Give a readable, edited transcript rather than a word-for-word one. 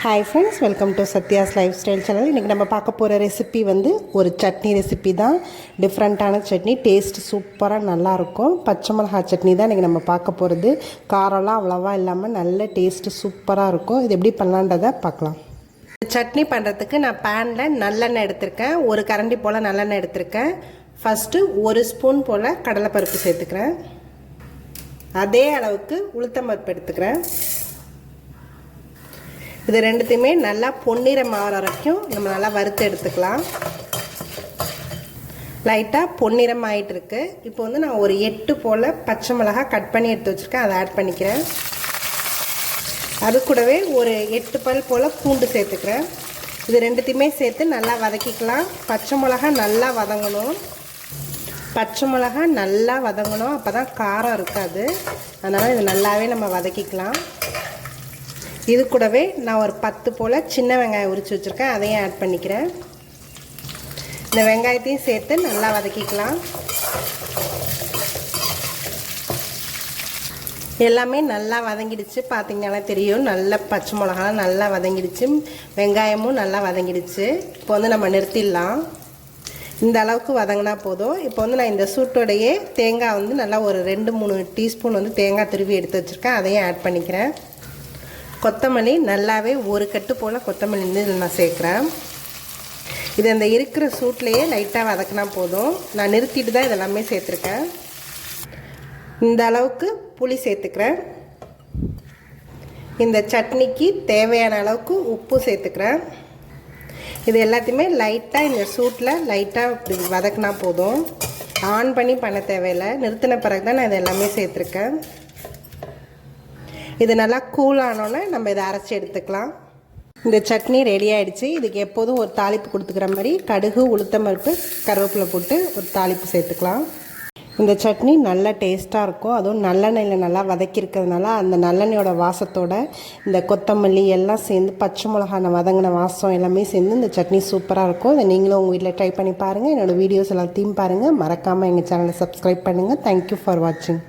Hi friends, welcome to Sathya's life style channel. இன்றைக்கி நம்ம பார்க்க போகிற ரெசிபி ஒரு சட்னி ரெசிபி தான். டிஃப்ரெண்ட்டான சட்னி, டேஸ்ட் சூப்பராக நல்லாயிருக்கும். பச்சை மிளகா சட்னி தான் இன்றைக்கி நம்ம பார்க்க போகிறது. காரம்லாம் அவ்வளோவா இல்லாமல் நல்ல டேஸ்ட்டு சூப்பராக இருக்கும். இது எப்படி பண்ணலான்றதை பார்க்கலாம். சட்னி பண்ணுறதுக்கு நான் பேனில் நல்லெண்ணெய் எடுத்திருக்கேன். ஒரு கரண்டி போல் நல்லெண்ணெய் எடுத்திருக்கேன். ஃபஸ்ட்டு ஒரு ஸ்பூன் போல் கடலைப்பருப்பு சேர்த்துக்கிறேன். அதே அளவுக்கு உளுத்தம்பருப்பு எடுத்துக்கிறேன். இது ரெண்டுத்தையுமே நல்லா பொன்னிறம் ஆகிற வரைக்கும் நம்ம நல்லா வறுத்து எடுத்துக்கலாம். லைட்டாக பொன்னிறம் ஆகிட்டு இருக்கு. இப்போ நான் ஒரு 8 போல் பச்சை மிளகாய் கட் பண்ணி எடுத்து வச்சுருக்கேன். அதை ஆட் பண்ணிக்கிறேன். அது கூடவே ஒரு 8 பல் போல் பூண்டு சேர்த்துக்கிறேன். இது ரெண்டுத்தையுமே சேர்த்து நல்லா வதக்கிக்கலாம். பச்சை மிளகாய் நல்லா வதங்கணும். அப்போ தான் காரம் இருக்காது. அதனால் இது நல்லாவே நம்ம வதக்கிக்கலாம். இது கூடவே நான் ஒரு 10 போல் சின்ன வெங்காயம் உரித்து வச்சுருக்கேன். அதையும் ஆட் பண்ணிக்கிறேன். இந்த வெங்காயத்தையும் சேர்த்து நல்லா வதக்கிக்கலாம். எல்லாமே நல்லா வதங்கிடுச்சு. பார்த்திங்கனாலே தெரியும், நல்ல பச்சை மிளகாலாம் நல்லா வதங்கிடுச்சு, வெங்காயமும் நல்லா வதங்கிடுச்சு. இப்போ நம்ம நிறுத்திடலாம். இந்த அளவுக்கு வதங்கினா போதும். இப்போ நான் இந்த சூட்டோடையே தேங்காய் நல்லா ஒரு 2-3 டீஸ்பூன் தேங்காய் துருவி எடுத்து வச்சுருக்கேன். அதையும் ஆட் பண்ணிக்கிறேன். கொத்தமல்லி நல்லாவே ஒரு கட்டு போல் கொத்தமல்லி இதில் நான் சேர்க்குறேன். இது அந்த இருக்கிற சூட்லேயே லைட்டாக வதக்கினா போதும். நான் நிறுத்திட்டு தான் இதெல்லாமே சேர்த்துருக்கேன். இந்த அளவுக்கு புளி சேர்த்துக்கிறேன். இந்த சட்னிக்கு தேவையான அளவுக்கு உப்பு சேர்த்துக்கிறேன். இது எல்லாத்தையுமே லைட்டாக இந்த சூட்டில் லைட்டாக வதக்கினா போதும். ஆன் பண்ணி பண்ண தேவையில்லை. நிறுத்தின பிறகு தான் நான் இது எல்லாமே சேர்த்துருக்கேன். இது நல்லா கூலானோன்னே நம்ம இதை அரைச்சி எடுத்துக்கலாம். இந்த சட்னி ரெடி ஆகிடுச்சு. இதுக்கு எப்போதும் ஒரு தாளிப்பு கொடுத்துக்கிற மாதிரி கடுகு, உளுத்தம்பருப்பு, கருவேப்பிலை போட்டு ஒரு தாளிப்பு சேர்த்துக்கலாம். இந்த சட்னி நல்லா டேஸ்ட்டாக இருக்கும். அதுவும் நல்லெண்ணெயில் நல்லா வதக்கியிருக்கிறதுனால அந்த நல்லெண்ணெயோட வாசத்தோட இந்த கொத்தமல்லி எல்லாம் சேர்ந்து பச்சை மிளகாய் வதங்கின வாசம் எல்லாமே சேர்ந்து இந்த சட்னி சூப்பராக இருக்கும். இதை நீங்களும் உங்கள் வீட்டில் ட்ரை பண்ணி பாருங்கள். என்னோடய வீடியோஸ் எல்லாத்தையும் பாருங்கள். மறக்காமல் எங்கள் சேனலை சப்ஸ்கிரைப் பண்ணுங்கள். தேங்க்யூ ஃபார் வாட்சிங்.